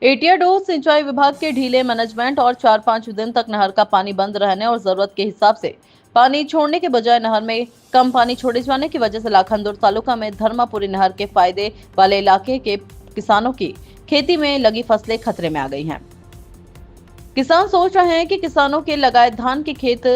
एटियाडोर सिंचाई विभाग के ढीले मैनेजमेंट और 4-5 दिन तक नहर का पानी बंद रहने और जरूरत के हिसाब से पानी छोड़ने के बजाय नहर में कम पानी छोड़े जाने की वजह से लाखनदुर तालुका में धर्मापुरी नहर के फायदे वाले इलाके के किसानों की खेती में लगी फसलें खतरे में आ गई हैं। किसान सोच रहे हैं कि किसानों के लगाए धान के खेत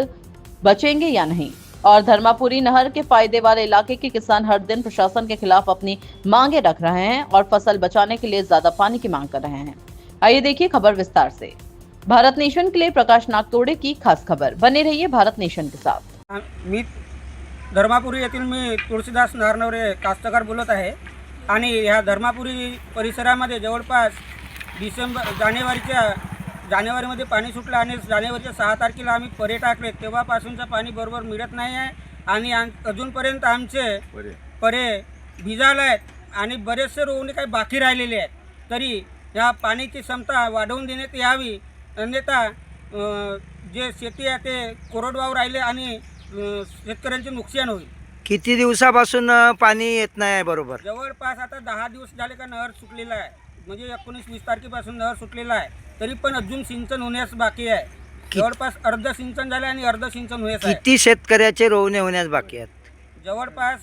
बचेंगे या नहीं, और धर्मापुरी नहर के फायदे वाले इलाके के किसान हर दिन प्रशासन के खिलाफ अपनी मांगे रख रहे हैं और फसल बचाने के लिए ज्यादा पानी की मांग कर रहे हैं। आइए देखिए खबर विस्तार से। भारत नेशन के लिए प्रकाश नागतोडे की खास खबर। बने रहिए भारत नेशन के साथ। मी धर्मापुरी येथील मी तुळशीदास नारनवरे कास्तकार बोलत आहे आणि ह्या धर्मापुरी परिसरामध्ये जवळपास जानेवारीमध्ये पाणी सुटलं आणि जानेवारीच्या 6 तारखेला आम्ही परे टाकले, तेव्हापासूनचं पाणी बरोबर मिळत नाही आहे आणि अजूनपर्यंत आमचे परे भिजायला आहेत आणि बरेचसे रोवणे काही बाकी राहिलेले आहेत। तरी या पाण्याची क्षमता वाढवून देण्यात यावी, अन्यथा जे शेती आहे ते कोरडवाहू राहिले आणि शेतकऱ्यांचे नुकसान होईल। किती दिवसापासून पाणी येत नाही आहे? बरोबर जवळपास आता 10 दिवस झाले का नहर सुटलेला आहे, म्हणजे 19-20 तारखेपासून नहर सुटलेला आहे, तरी पण अजून सिंचन होण्यास बाकी आहे। जवळपास अर्ध सिंचन झाले आणि अर्ध सिंचन होण्यास आहे। किती शेतकऱ्याचे रोवणे होण्यास बाकी आहेत? जवळपास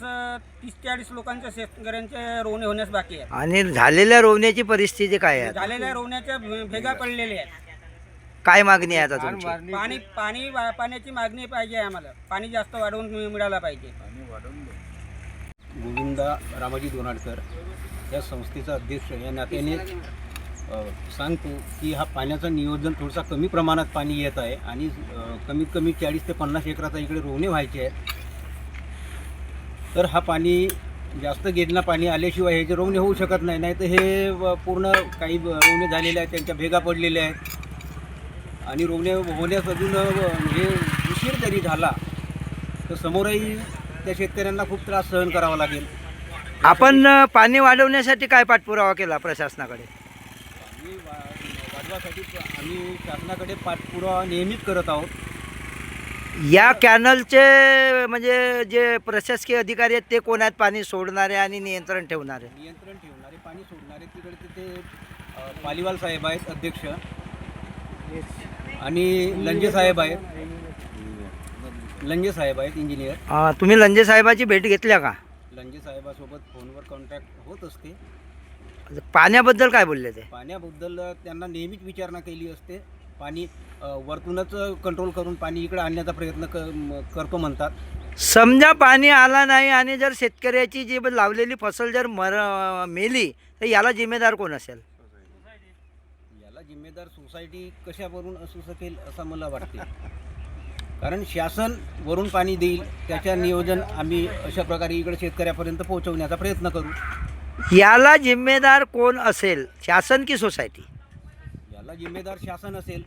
30-40 लोकांच्या शेतकऱ्यांचे रोवणे होण्यास बाकी आहे। आणि झालेल्या रोवण्याची परिस्थिती काय आहे? झालेल्या रोवण्याच्या भेगा पडलेल्या आहेत। काय मागणी आहे आता तुमची? पाण्याची मागणी पाहिजे आम्हाला, पाणी जास्त वाढवून मिळायला पाहिजे। गोविंदा रामाजी दोनाडकर या संस्थेचा अध्यक्ष या नात्याने सांगतो की हा पाण्याचं नियोजन थोडंसं कमी प्रमाणात पाणी येत आहे आणि कमीत कमी 40 ते 50 एकराचा इकडे रोवणे व्हायचे आहेत। तर हा पाणी जास्त गेडला पाणी आल्याशिवाय हे जे रोवणे होऊ शकत नाही, नाही तर हे पूर्ण काही रोवणे झालेले आहेत, त्यांच्या भेगा पडलेल्या आहेत आणि रोवणे होण्यास अजून म्हणजे उशीर जरी झाला तर समोरही त्या शेतकऱ्यांना खूप त्रास सहन करावा लागेल। आपण पाणी वाढवण्यासाठी काय पाठपुरावा केला प्रशासनाकडे? पाणी वाढवासाठी आम्ही शासनाकडे पाठपुरावा नेहमीच करत आहोत। या कॅनलचे म्हणजे जे प्रशासकीय अधिकारी आहेत ते कोण आहेत? पाणी सोडणारे आणि नियंत्रण ठेवणारे? पाणी सोडणारे तिकडे तिथे पालीवाल साहेब आहेत अध्यक्ष आणि लंजे साहेब आहेत इंजिनियर। तुम्ही लंजे साहेबाची भेट घेतल्या का? लंजे साहेबासोबत फोनवर कॉन्टॅक्ट होत असते। पाण्याबद्दल काय बोलले ते? पाण्याबद्दल त्यांना नेहमीच विचारणा केली असते। पाणी वरतूनच कंट्रोल करून पाणी इकडे आणण्याचा प्रयत्न करतो म्हणतात। समजा पाणी आला नाही आणि जर शेतकऱ्याची जी लावलेली फसल जर मेली तर याला जिम्मेदार कोण असेल? याला जिम्मेदार सोसायटी कशावरून असू शकेल असं मला वाटते, कारण शासन वरून पाणी देईल, त्याच्या नियोजन आम्ही अशा प्रकारे इकडे शेतकऱ्यापर्यंत पोहोचवण्याचा प्रयत्न करू। याला जिम्मेदार कोण असेल, शासन की सोसायटी? याला जिम्मेदार शासन असेल।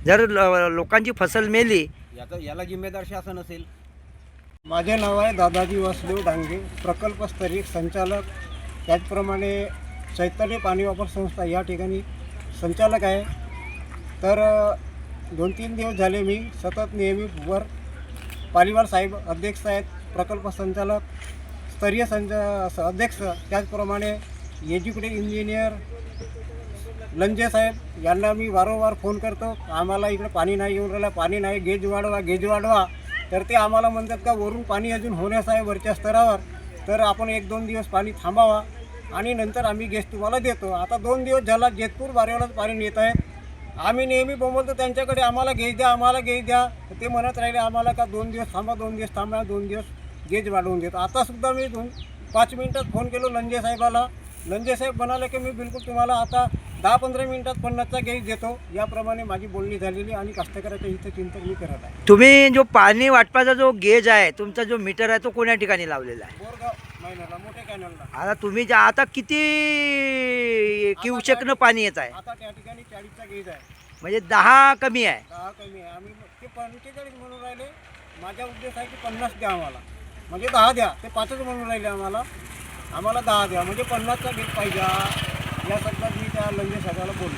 जर लोकांची फसल मेली याला जिम्मेदार शासन असेल। माझे नाव आहे दादाजी वासुदेव डांगे, प्रकल्पस्तरीय संचालक, त्याचप्रमाणे चैतन्य पाणी वापर संस्था या ठिकाणी संचालक आहे। तर 2-3 दिवस झाले मी सतत नेहमी वर पालीवाल साहेब अध्यक्ष आहेत, प्रकल्प संचालक, स्तरीय अध्यक्ष, त्याचप्रमाणे एक्झिक्युटिव्ह इंजिनियर लंजे साहेब यांना मी वारंवार फोन करतो, आम्हाला इकडे पाणी नाही येऊन राहिलं, पाणी नाही, गेज वाढवा। तर ते आम्हाला म्हणतात का वरून पाणी अजून होण्यास आहे वरच्या स्तरावर, तर आपण 1-2 दिवस पाणी थांबावा आणि नंतर आम्ही गेज तुम्हाला देतो। आता 2 दिवस झाला जेतपूर बारेवालाच पाणी येत आहे। आम्ही नेहमी बोलतो त्यांच्याकडे, आम्हाला गेज द्या। ते म्हणत राहिले आम्हाला का 2 दिवस थांबा, 2 दिवस गेज वाढवून देतो। आतासुद्धा मी 5 मिनिटात फोन केलो लंजे साहेबाला। लंजे साहेब म्हणाले की मी बिलकुल तुम्हाला आता 10-15 मिनिटात 50चा गेज देतो। याप्रमाणे माझी बोलणी झालेली आणि कास्तकाराच्या हितचिंतन मी करत आहे। तुम्ही जो पाणी वाटपाचा जो गेज आहे, तुमचा जो मीटर आहे, तो कोण्या ठिकाणी लावलेला आहे? बोरगाव महिन्याला मोठ्या कॅनलला। आता तुम्ही आता किती क्युसेकनं पाणी येत आहे? आता त्या ठिकाणी 40चा गेज आहे, म्हणजे 10 कमी आहे। 10 कमी आहे। आम्ही ते 45 म्हणून राहिले, माझा उद्देश आहे की 50 द्या आम्हाला, म्हणजे 10 द्या। ते 5च म्हणून राहिले आम्हाला 10 द्या, म्हणजे 50चा गेज पाहिजे। या शब्दात मी त्या लंजे साहेबाला बोललो।